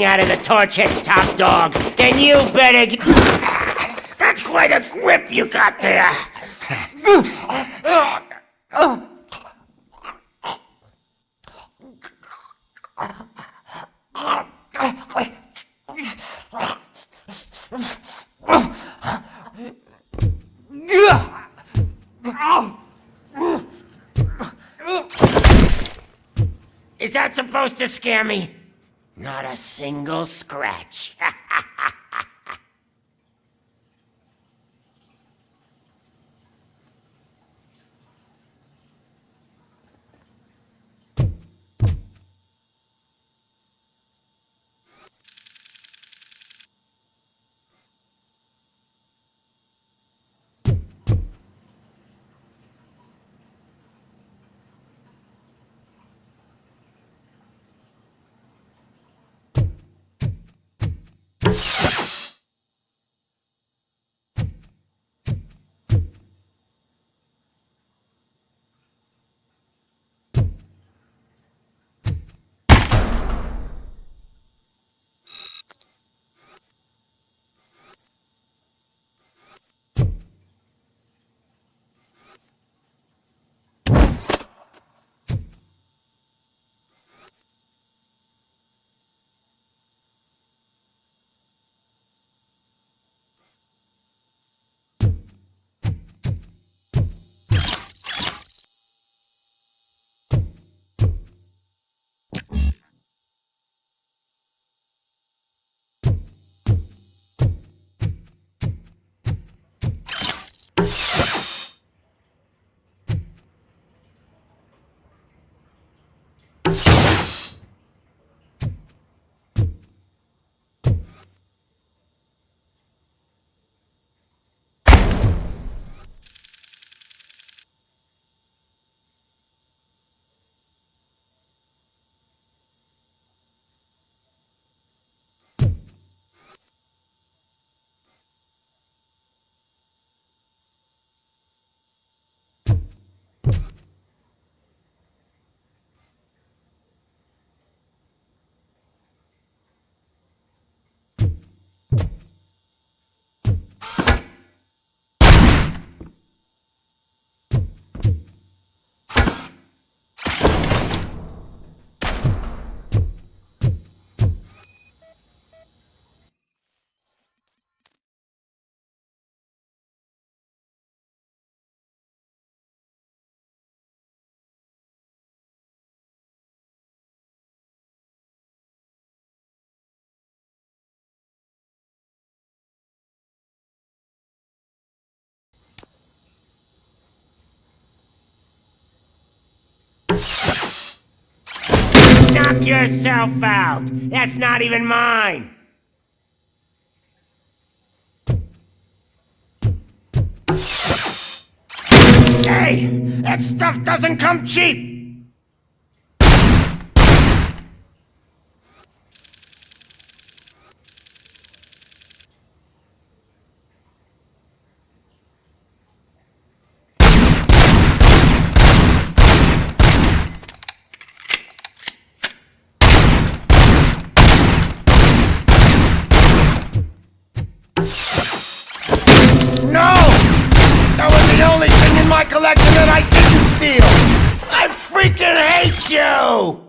out of the torch head's top dog, then you better get... That's quite a grip you got there. Is that supposed to scare me? Not a single scratch. Knock yourself out. That's not even mine. Hey, that stuff doesn't come cheap. My collection that I didn't steal! I freaking hate you!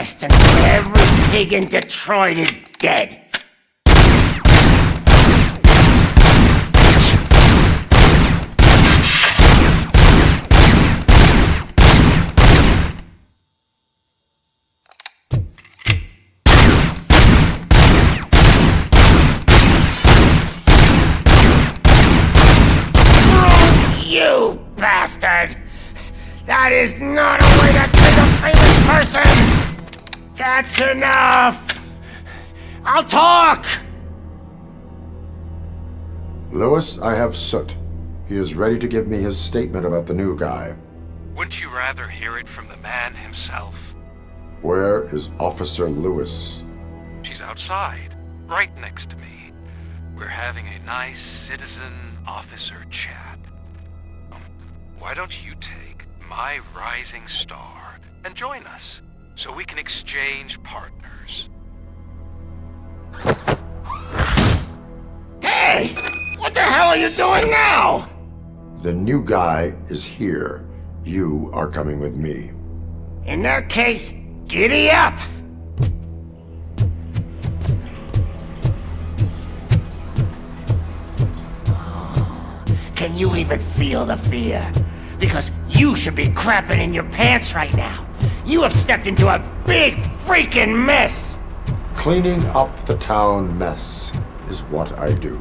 rest until every pig in Detroit is dead. You bastard! That is not a way to treat a famous person! That's enough! I'll talk! Lewis, I have Soot. He is ready to give me his statement about the new guy. Wouldn't you rather hear it from the man himself? Where is Officer Lewis? She's outside, right next to me. We're having a nice citizen-officer chat. Why don't you take my rising star and join us, so we can exchange partners? Hey! What the hell are you doing now? The new guy is here. You are coming with me. In that case, giddy up! Can you even feel the fear? Because you should be crapping in your pants right now. You have stepped into a big freaking mess! Cleaning up the town mess is what I do.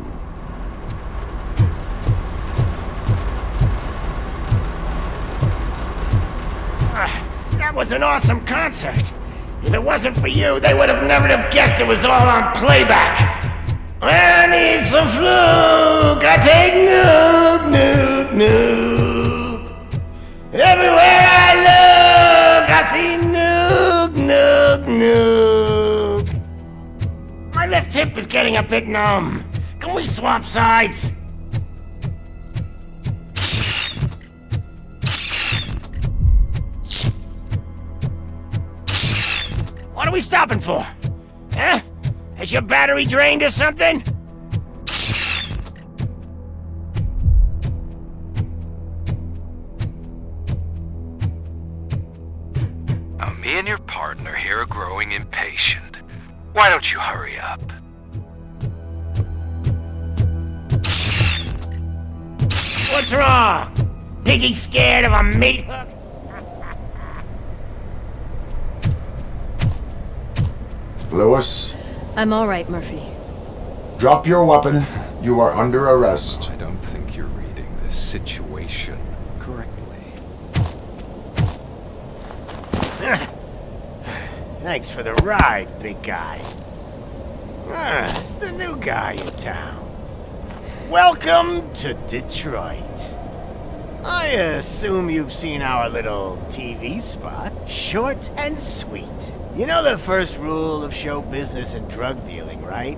That was an awesome concert. If it wasn't for you, they would have never have guessed it was all on playback. I need some fluke. I take nuke, nuke, nuke. Everywhere I look, I see nuke, nuke, nuke. My left hip is getting a bit numb. Can we swap sides? What are we stopping for? Huh? Has your battery drained or something? Now, me and your partner here are growing impatient. Why don't you hurry up? What's wrong? Piggy scared of a meat hook? Lewis, I'm all right, Murphy. drop your weapon. You are under arrest. I don't think you're reading this situation correctly. Thanks for the ride, big guy. It's the new guy in town. Welcome to Detroit. I assume you've seen our little TV spot. Short and sweet. You know the first rule of show business and drug dealing, right?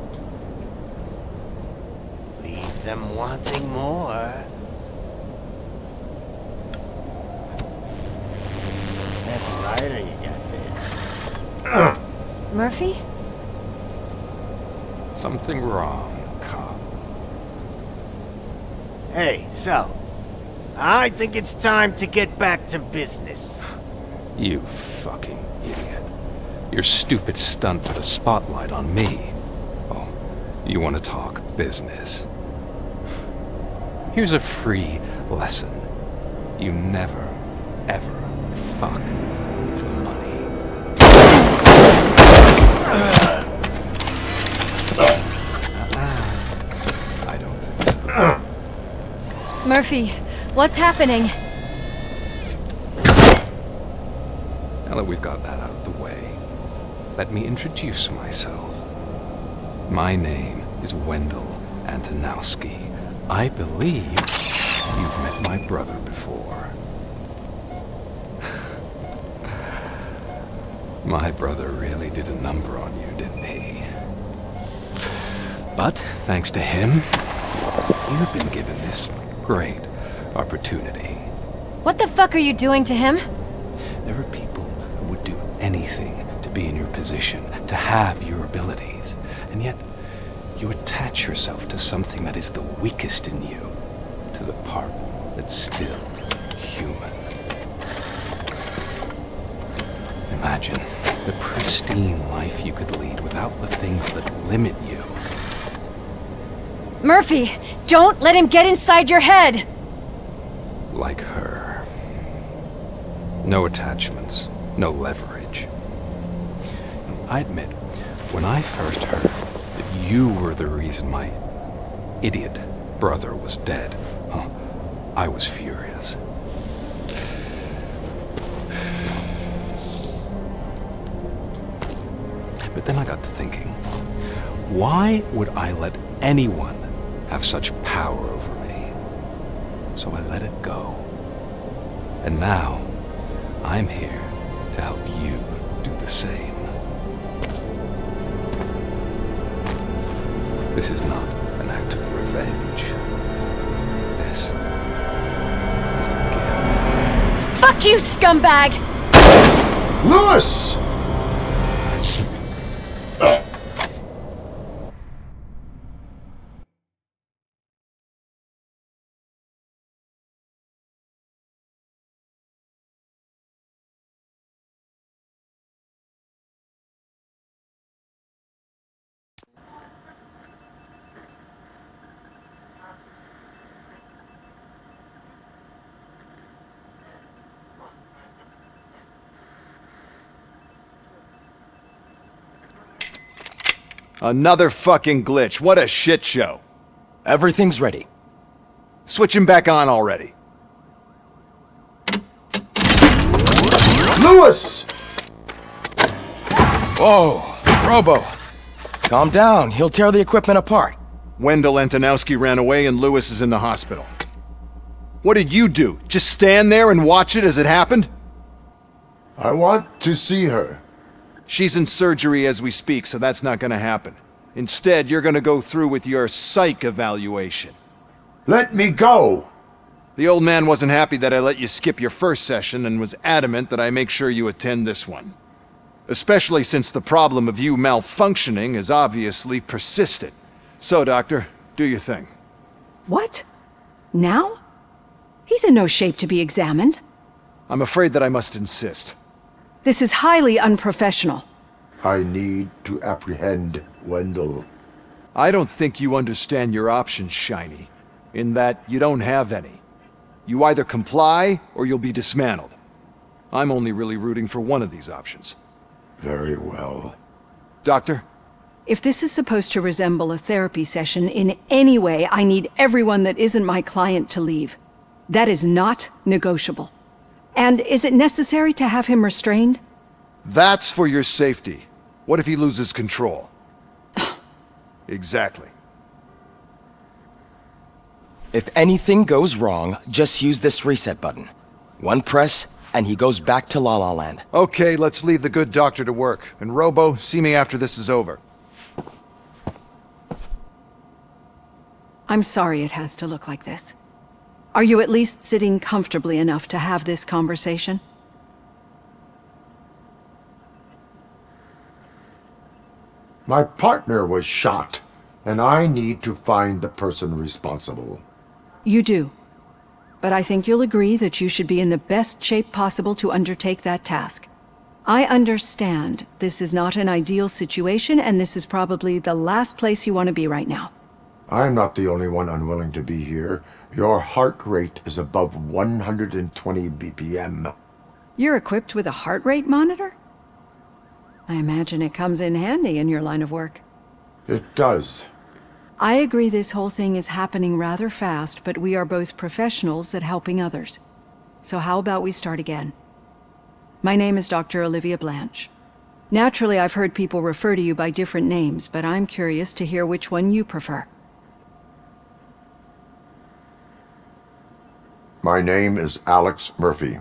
Leave them wanting more. That's a rider you got there. Murphy? Something wrong, cop. Hey, so, I think it's time to get back to business. You fucking idiot. Your stupid stunt put a spotlight on me. Oh, you want to talk business? Here's a free lesson. You never, ever fuck with the money. I don't think so. Murphy, what's happening? Now that we've got that out of the way, let me introduce myself. My name is Wendell Antonowski. I believe you've met my brother before. My brother really did a number on you, didn't he? But thanks to him, you've been given this great opportunity. What the fuck are you doing to him? There are people who would do anything to be in your position, to have your abilities, and yet you attach yourself to something that is the weakest in you, to the part that's still human. Imagine The pristine life you could lead without the things that limit you. Murphy, don't let him get inside your head! Like her. No attachments, no leverage. I admit, when I first heard that you were the reason my idiot brother was dead, I was furious. But then I got to thinking, why would I let anyone have such power over me? So I let it go. And now, I'm here to help you do the same. This is not an act of revenge. This is a gift. Fuck you, scumbag! Lewis! Another fucking glitch. What a shit show. Everything's ready. Switch him back on already. Lewis! Whoa, Robo. Calm down, he'll tear the equipment apart. Wendell Antonowski ran away and Lewis is in the hospital. What did you do? Just stand there and watch it as it happened? I want to see her. She's in surgery as we speak, so that's not gonna happen. Instead, you're gonna go through with your psych evaluation. Let me go! The old man wasn't happy that I let you skip your first session and was adamant that I make sure you attend this one. Especially since the problem of you malfunctioning is obviously persistent. So, Doctor, do your thing. What? Now? He's in no shape to be examined. I'm afraid that I must insist. This is highly unprofessional. I need to apprehend Wendell. I don't think you understand your options, Shiny, in that you don't have any. You either comply or you'll be dismantled. I'm only really rooting for one of these options. Very well. Doctor? If this is supposed to resemble a therapy session in any way, I need everyone that isn't my client to leave. That is not negotiable. And is it necessary to have him restrained? That's for your safety. What if he loses control? Exactly. If anything goes wrong, just use this reset button. One press, and he goes back to La La Land. Okay, let's leave the good doctor to work. And Robo, see me after this is over. I'm sorry it has to look like this. Are you at least sitting comfortably enough to have this conversation? My partner was shot, and I need to find the person responsible. You do. But I think you'll agree that you should be in the best shape possible to undertake that task. I understand this is not an ideal situation, and this is probably the last place you want to be right now. I'm not the only one unwilling to be here. Your heart rate is above 120 BPM. You're equipped with a heart rate monitor? I imagine it comes in handy in your line of work. It does. I agree this whole thing is happening rather fast, but we are both professionals at helping others. So how about we start again? My name is Dr. Olivia Blanche. Naturally, I've heard people refer to you by different names, but I'm curious to hear which one you prefer. My name is Alex Murphy.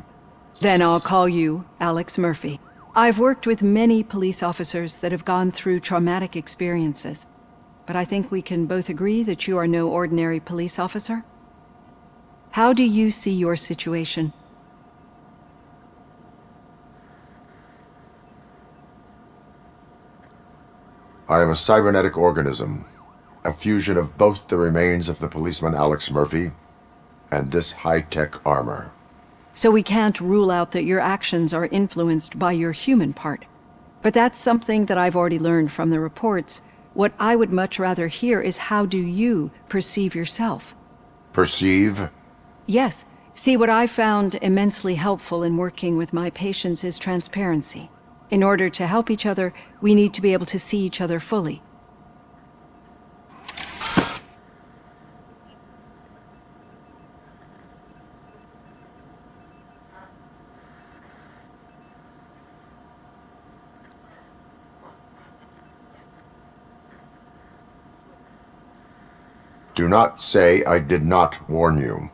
Then I'll call you Alex Murphy. I've worked with many police officers that have gone through traumatic experiences, but I think we can both agree that you are no ordinary police officer. How do you see your situation? I am a cybernetic organism, a fusion of both the remains of the policeman Alex Murphy and this high-tech armor. So we can't rule out that your actions are influenced by your human part. But that's something that I've already learned from the reports. What I would much rather hear is how do you perceive yourself? Perceive? Yes. See, what I found immensely helpful in working with my patients is transparency. In order to help each other, we need to be able to see each other fully. Do not say I did not warn you.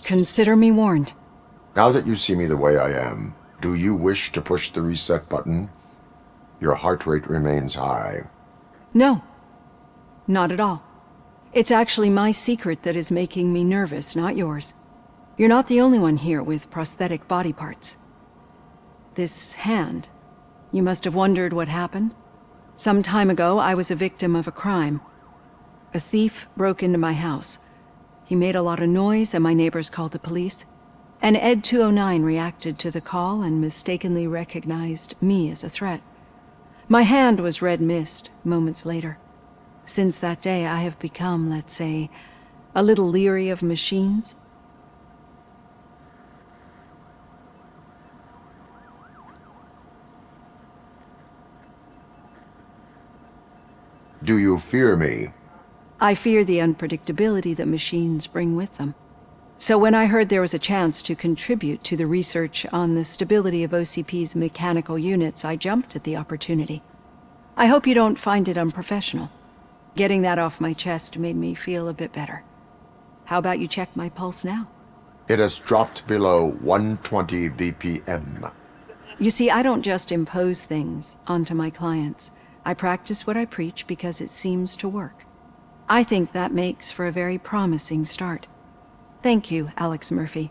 Consider me warned. Now that you see me the way I am, do you wish to push the reset button? Your heart rate remains high. No. Not at all. It's actually my secret that is making me nervous, not yours. You're not the only one here with prosthetic body parts. This hand. You must have wondered what happened. Some time ago, I was a victim of a crime. A thief broke into my house. He made a lot of noise and my neighbors called the police. And Ed 209 reacted to the call and mistakenly recognized me as a threat. My hand was red mist moments later. Since that day, I have become, let's say, a little leery of machines. Do you fear me? I fear the unpredictability that machines bring with them. So when I heard there was a chance to contribute to the research on the stability of OCP's mechanical units, I jumped at the opportunity. I hope you don't find it unprofessional. Getting that off my chest made me feel a bit better. How about you check my pulse now? It has dropped below 120 BPM. You see, I don't just impose things onto my clients. I practice what I preach because it seems to work. I think that makes for a very promising start. Thank you, Alex Murphy.